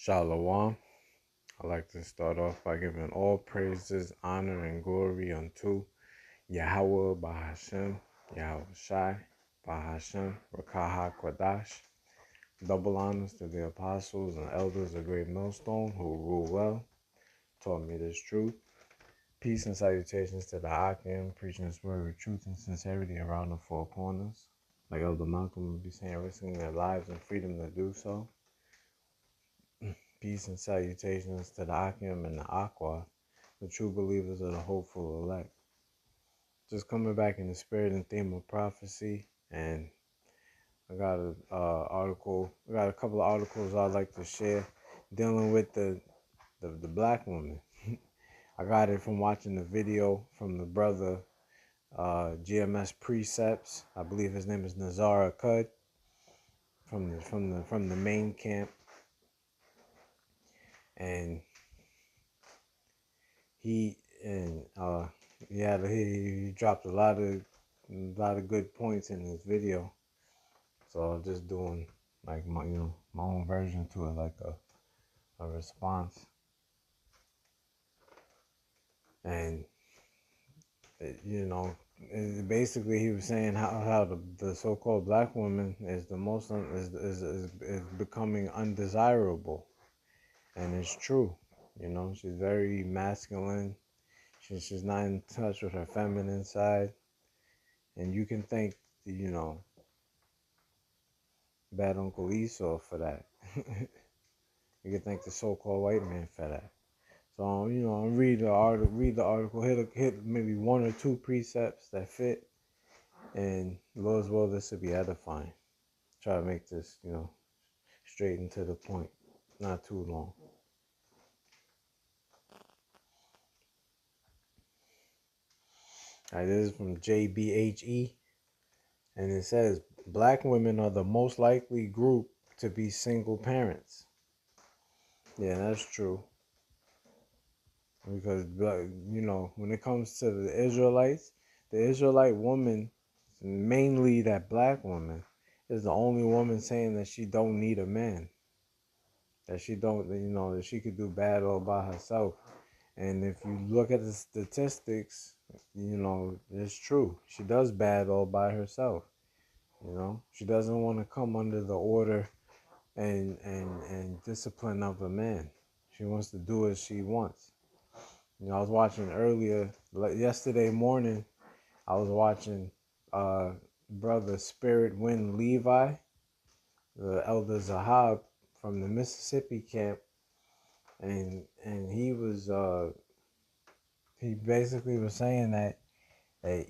Shalom. I'd like to start off by giving all praises, honor, and glory unto Yahweh Bahashem, Yahweh Shai, Bahashem, Rakaha Kwadash. Double honors to the apostles and elders of Great Millstone who rule well, taught me this truth. Peace and salutations to the Akim, preaching this word with truth and sincerity around the four corners. Like Elder Malcolm would be saying, risking their lives and freedom to do so. Peace and salutations to the Akim and the Aqua, the true believers of the hopeful elect. Just coming back in the spirit and theme of prophecy, and I got a couple of articles I'd like to share dealing with the black woman. I got it from watching the video from the brother GMS Precepts. I believe his name is Nazara Cud from the main camp, and he dropped a lot of good points in his video. So I'm just doing like my own version to it, like a response. And basically he was saying how the so-called black woman is the most is becoming undesirable, and it's true. She's very masculine. She's not in touch with her feminine side, and you can thank bad Uncle Esau for that. You can thank the so-called white man for that. So I'm read the article, hit maybe one or two precepts that fit, and Lord's will, this will be edifying. Try to make this straight and to the point, not too long. All right, this is from JBHE, and it says black women are the most likely group to be single parents. Yeah, that's true. Because when it comes to the Israelite woman, mainly that black woman, is the only woman saying that she don't need a man, that she don't, that she could do bad all by herself. And if you look at the statistics, it's true. She does bad all by herself. She doesn't want to come under the order and discipline of a man. She wants to do as she wants. I was watching yesterday morning, I was watching Brother Spirit Wind Levi, the Elder Zahab from the Mississippi camp, and he basically was saying that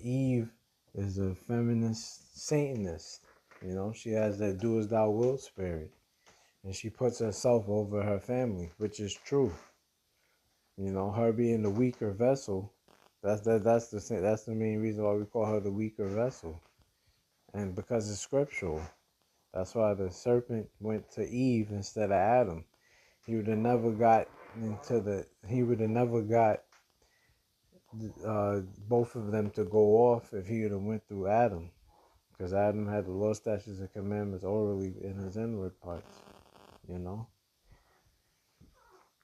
Eve is a feminist Satanist. She has that do as thou wilt spirit, and she puts herself over her family, which is true. Her being the weaker vessel, that's the main reason why we call her the weaker vessel, and because it's scriptural. That's why the serpent went to Eve instead of Adam. He would have never got both of them to go off if he would have went through Adam, because Adam had the law, statutes, and commandments orally in his inward parts.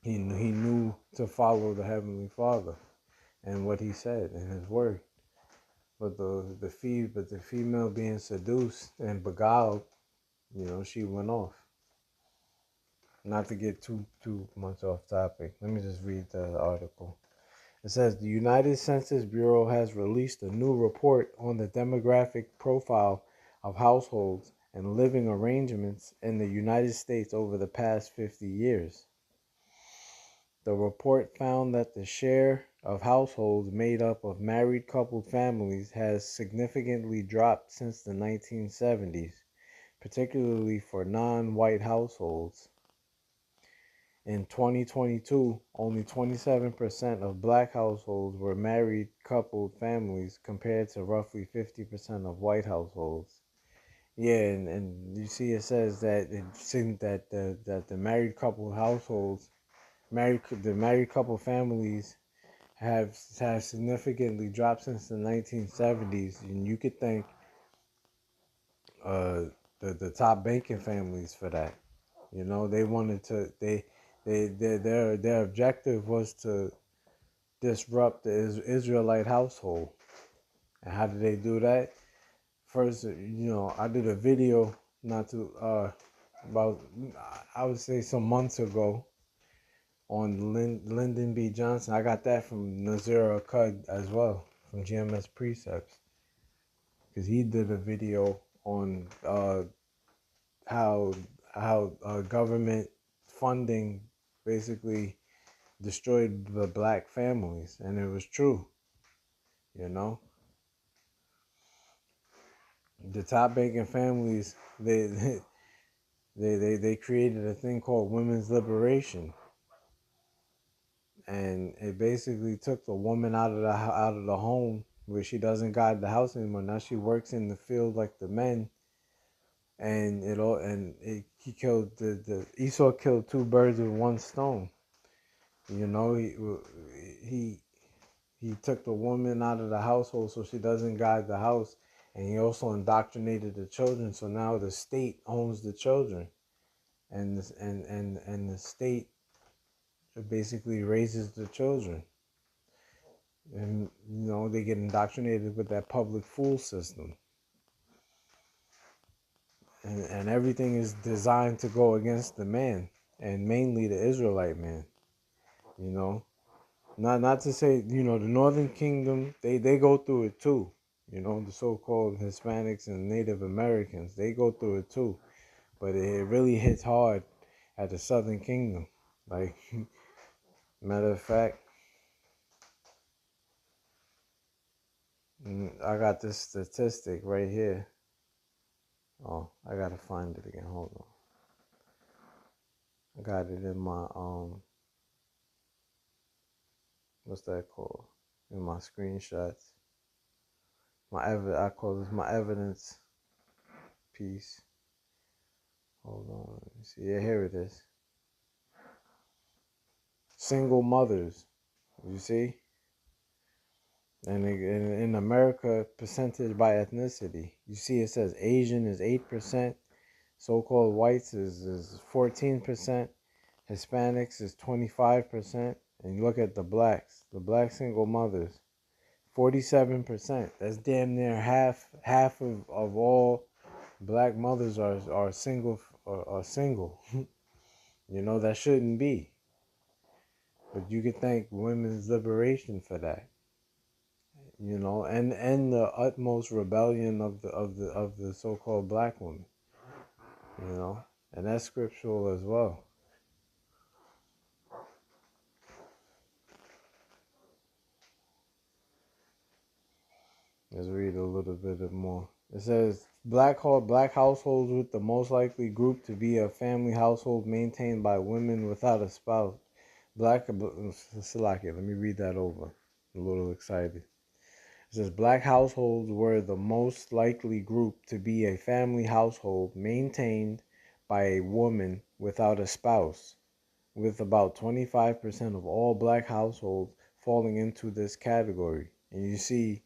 He knew to follow the Heavenly Father and what he said in his word. But the female being seduced and beguiled, she went off. Not to get too much off topic, let me just read the article. It says the United Census Bureau has released a new report on the demographic profile of households and living arrangements in the United States over the past 50 years. The report found that the share of households made up of married coupled families has significantly dropped since the 1970s, particularly for non-white households. In 2022, only 27% of black households were married coupled families compared to roughly 50% of white households. Yeah, and you see it says that the married couple households, the married couple families have significantly dropped since the 1970s, and you could thank the top banking families for that. They wanted to Their objective was to disrupt the Israelite household. And how did they do that? First, I did a video not too about, I would say, some months ago on Lyndon B. Johnson. I got that from Nazira Cud as well, from GMS Precepts, because he did a video on how government funding basically destroyed the black families, and it was true. The top banking families, they created a thing called women's liberation, and it basically took the woman out of the home, where she doesn't guide the house anymore. Now she works in the field like the men, and he killed the Esau killed two birds with one stone. He he took the woman out of the household so she doesn't guide the house, and he also indoctrinated the children. So now the state owns the children, and the state basically raises the children, and they get indoctrinated with that public fool system, and everything is designed to go against the man, and mainly the Israelite man. Not to say, the Northern Kingdom, they go through it too. The so-called Hispanics and Native Americans, they go through it too. But it really hits hard at the Southern Kingdom. Like, matter of fact, I got this statistic right here. Oh, I gotta find it again. Hold on. I got it in my what's that called? In my screenshots. I call this my evidence piece. Hold on, let me see. Yeah, here it is. Single mothers, you see? And in America, percentage by ethnicity. You see it says Asian is 8%, so-called whites is 14%, Hispanics is 25%, and you look at the black single mothers, 47%. That's damn near half of all black mothers are single. That shouldn't be. But you could thank women's liberation for that. And the utmost rebellion of the so-called black woman. And that's scriptural as well. Let's read a little bit more. It says black households with the most likely group to be a family household maintained by women without a spouse. Salakia, let me read that over. I'm a little excited. It says black households were the most likely group to be a family household maintained by a woman without a spouse, with about 25% of all black households falling into this category. And you see,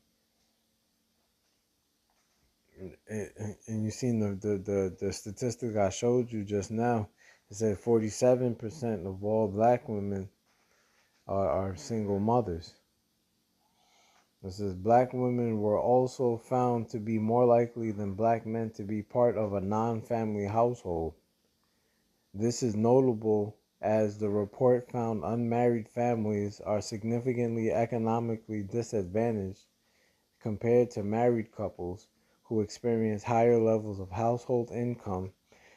and you seen the statistic I showed you just now. It said 47% of all black women are single mothers. It says black women were also found to be more likely than black men to be part of a non-family household. This is notable as the report found unmarried families are significantly economically disadvantaged compared to married couples who experience higher levels of household income,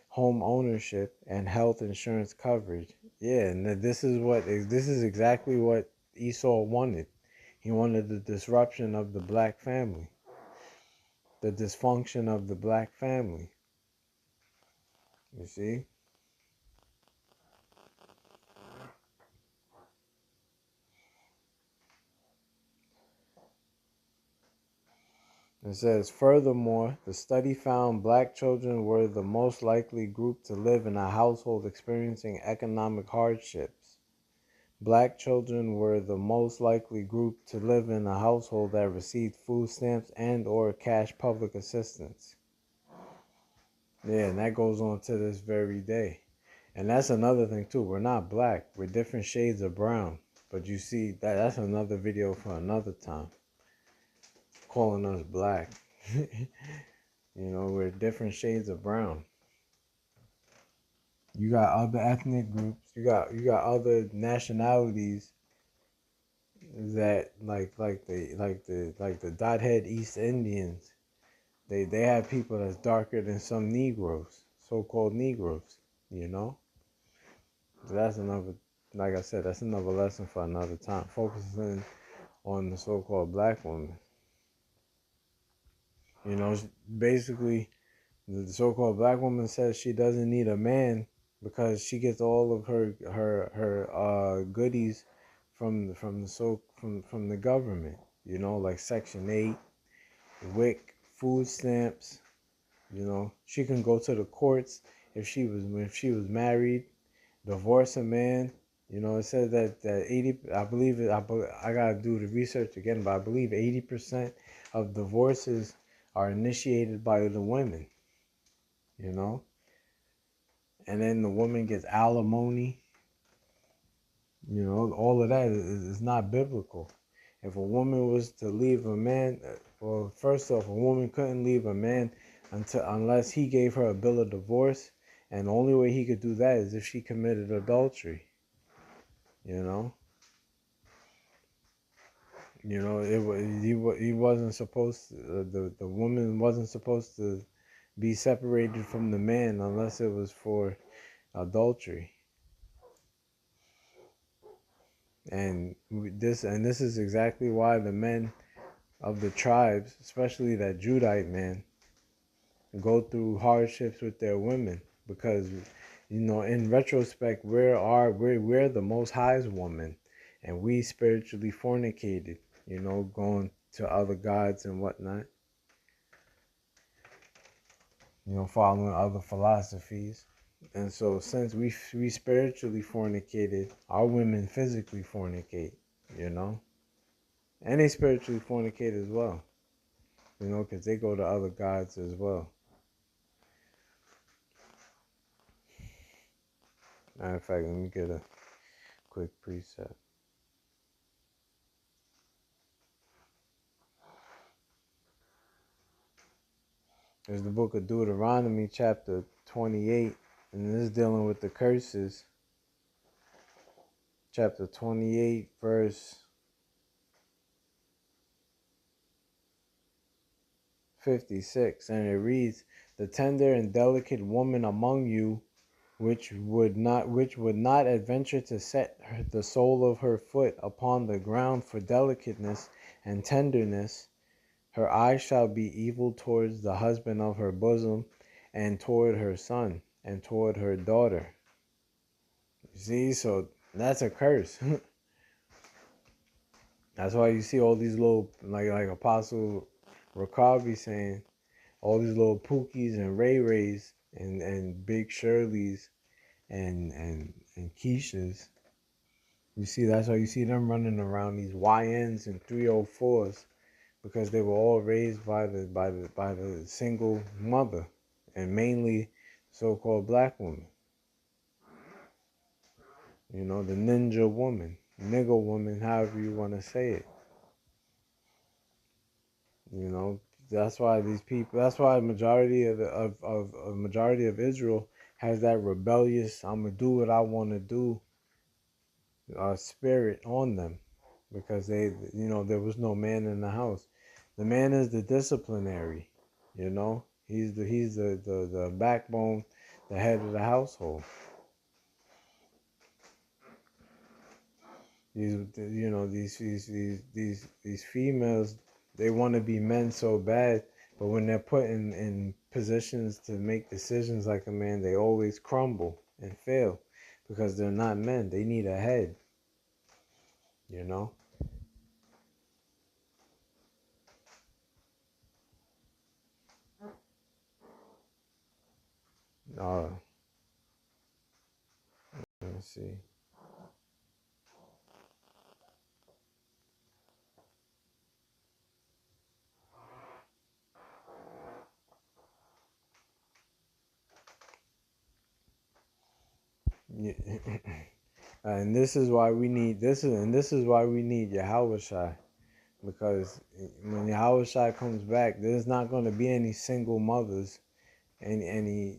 home ownership, and health insurance coverage. Yeah, and this is exactly what Esau wanted. He wanted the disruption of the black family, the dysfunction of the black family. You see? It says, furthermore, the study found black children were the most likely group to live in a household experiencing economic hardships. Black children were the most likely group to live in a household that received food stamps and or cash public assistance. Yeah, and that goes on to this very day. And that's another thing too. We're not black. We're different shades of brown. But you see that's another video for another time. Calling us black. We're different shades of brown. You got other ethnic groups. You got other nationalities that like the dot head East Indians. They have people that's darker than some Negroes, so-called Negroes. You know, so that's another. Like I said, that's another lesson for another time. Focusing on the so-called black woman. Basically, the so-called black woman says she doesn't need a man because she gets all of her goodies from the government. Like Section 8, WIC, food stamps. She can go to the courts if she was married, divorce a man. It says that 80. I believe it. I gotta do the research again, but I believe 80% of divorces are initiated by the women. You know, and then the woman gets alimony. All of that is not biblical. If a woman was to leave a man, well, first off, a woman couldn't leave a man unless he gave her a bill of divorce, and the only way he could do that is if she committed adultery. You know, he wasn't supposed to, the woman wasn't supposed to be separated from the man unless it was for adultery. And this is exactly why the men of the tribes, especially that Judite man, go through hardships with their women because in retrospect we're the Most High's woman, and we spiritually fornicated, going to other gods and whatnot, following other philosophies. And so since we spiritually fornicated, our women physically fornicate, and they spiritually fornicate as well, because they go to other gods as well. Matter of fact, let me get a quick preset. There's the book of Deuteronomy, chapter 28, and this is dealing with the curses. Chapter 28, verse 56, and it reads, "The tender and delicate woman among you, which would not adventure to set the sole of her foot upon the ground for delicateness and tenderness, her eye shall be evil towards the husband of her bosom, and toward her son, and toward her daughter." See, so that's a curse. That's why you see all these little, like Apostle Rakabi saying, all these little Pookies and Ray Rays and Big Shirleys and Keishas. You see, that's why you see them running around these YNs and 304s, because they were all raised by the single mother, and mainly so-called black woman. The ninja woman, nigger woman, however you want to say it. That's why these people. That's why majority majority of Israel has that rebellious, "I'm gonna do what I want to do" spirit on them, because there was no man in the house. The man is the disciplinary. He's the backbone, the head of the household. These females, they want to be men so bad, but when they're put in positions to make decisions like a man, they always crumble and fail because they're not men. They need a head. Uh, let's see. and this is why we need this is why we need Yahushua, because when Yahushua comes back, there's not going to be any single mothers, and any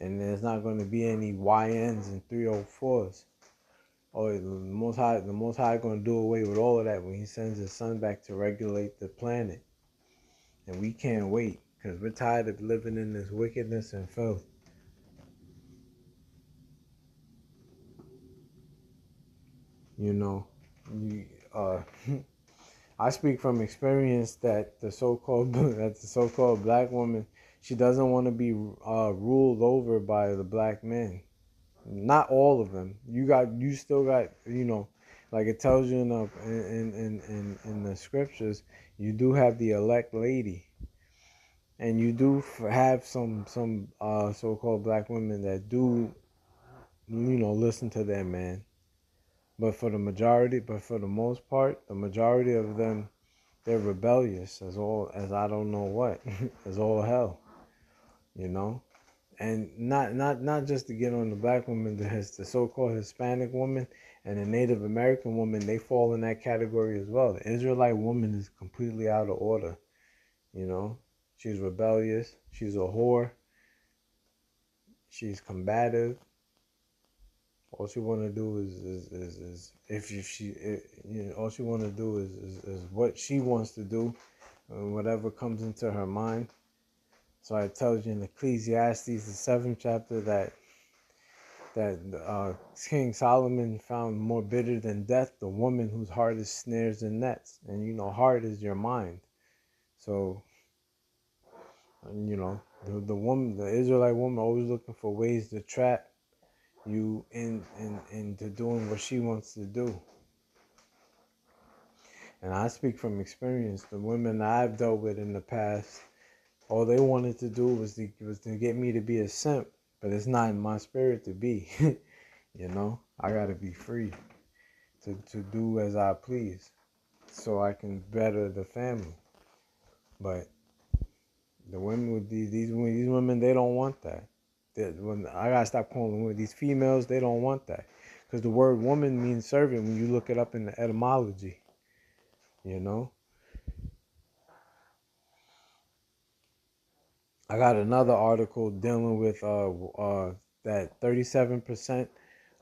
and there's not going to be any YNs and 304s. Or the Most High going to do away with all of that when He sends His Son back to regulate the planet, and we can't wait because we're tired of living in this wickedness and filth. I speak from experience that the so-called black woman, she doesn't want to be ruled over by the black men. Not all of them. You still got, like it tells you in the scriptures, you do have the elect lady, and you do have some so-called black women that do, listen to their man. But for the most part, the majority of them, they're rebellious as I don't know what, as all hell, And not just to get on the black woman, the so-called Hispanic woman and the Native American woman, they fall in that category as well. The Israelite woman is completely out of order, She's rebellious. She's a whore. She's combative. All she want to do all she want to do is what she wants to do, and whatever comes into her mind. So it tells you in Ecclesiastes, the 7th chapter, that King Solomon found more bitter than death the woman whose heart is snares and nets. And heart is your mind. So the Israelite woman always looking for ways to trap you into doing what she wants to do. And I speak from experience. The women I've dealt with in the past, all they wanted to do was to get me to be a simp, but it's not in my spirit to be. I gotta be free to do as I please, so I can better the family. But the women with these women, they don't want that. When I gotta stop calling them women. These females, they don't want that, because the word woman means servant when you look it up in the etymology. I got another article dealing with that 37%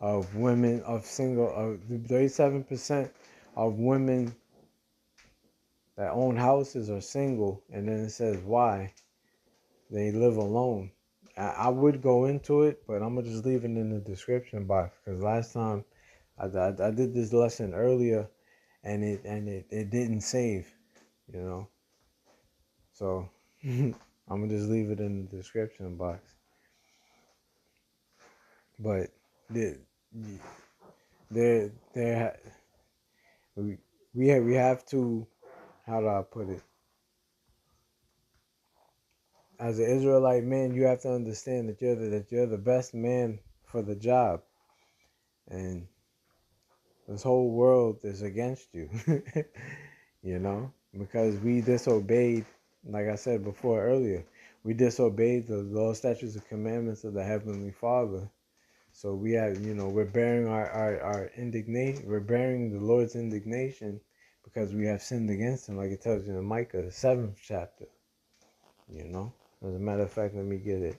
of women 37% of women that own houses are single, and then it says why they live alone. I would go into it, but I'm gonna just leave it in the description box, because last time I did this lesson earlier, and it didn't save, so I'm gonna just leave it in the description box. But we have to, how do I put it? As an Israelite man, you have to understand that you're the best man for the job, and this whole world is against you, because we disobeyed. Like I said before earlier, we disobeyed the law, statutes, and commandments of the Heavenly Father. So we have, we're bearing our indignation. We're bearing the Lord's indignation because we have sinned against Him, like it tells you in Micah, the 7th chapter. As a matter of fact, let me get it.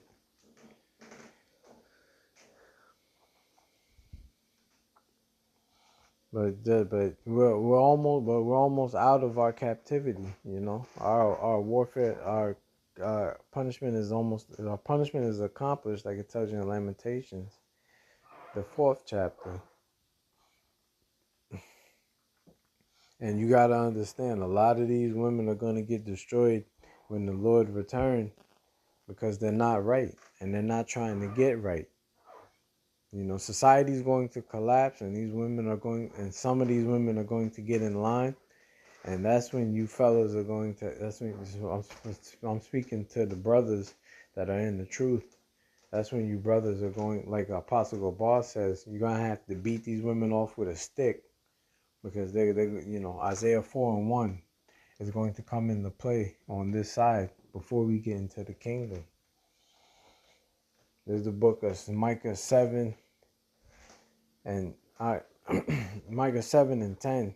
But we're almost out of our captivity. Our warfare, our punishment is accomplished, like it tells you in Lamentations, the 4th chapter. And you got to understand, a lot of these women are going to get destroyed when the Lord returns, because they're not right, and they're not trying to get right. Society's going to collapse, and some of these women are going to get in line, and that's when you fellas are going to. That's when I'm speaking to the brothers that are in the truth. That's when you brothers are going, like Apostle Gabar says, you're gonna have to beat these women off with a stick, because they Isaiah 4:1 is going to come into play on this side before we get into the kingdom. There's the book of Micah 7, And Micah 7:10,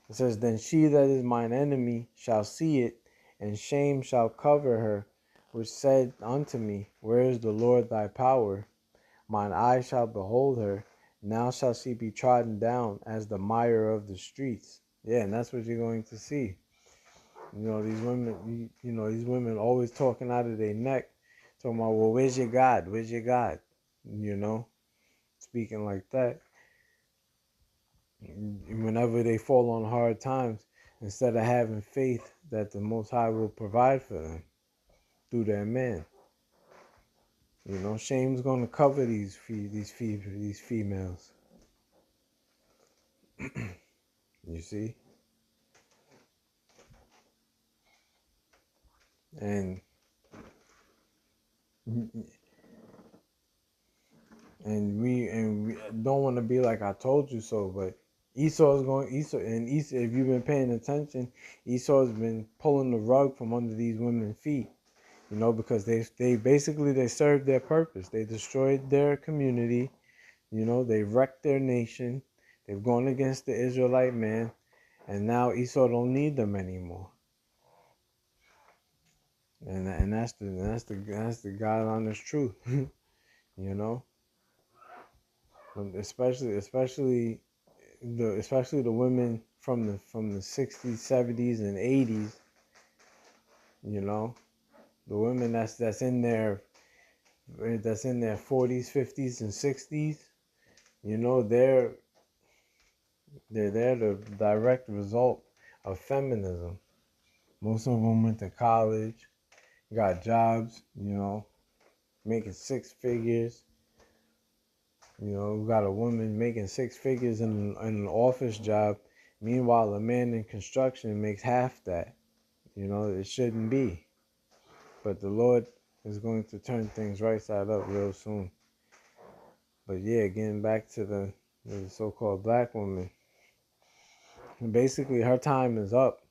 it says, "Then she that is mine enemy shall see it, and shame shall cover her, which said unto me, Where is the Lord thy power? Mine eye shall behold her. Now shall she be trodden down as the mire of the streets." Yeah, and that's what you're going to see. These women, these women always talking out of their neck, talking about, well, where's your God? Where's your God? Speaking like that. Whenever they fall on hard times, instead of having faith that the Most High will provide for them through their man. Shame's going to cover these females. You see? And we don't want to be like I told you so, but Esau, if you've been paying attention, Esau's been pulling the rug from under these women's feet, because they basically they served their purpose. They destroyed their community, they wrecked their nation. They've gone against the Israelite man, and now Esau don't need them anymore. And that's the God honest truth, especially the women from the 60s, 70s, and 80s. The women that's in their 40s, 50s, and 60s. They're the direct result of feminism. Most of them went to college, got jobs, making six figures. We got a woman making six figures in an office job. Meanwhile, a man in construction makes half that. It shouldn't be. But the Lord is going to turn things right side up real soon. But yeah, getting back to the so-called black woman. Basically, her time is up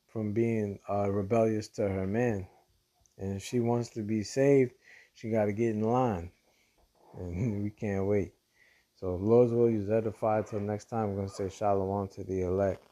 from being rebellious to her man. And if she wants to be saved, she got to get in line. And we can't wait. So if Lord's will, you edify. Till next time, I'm going to say shalom to the elect.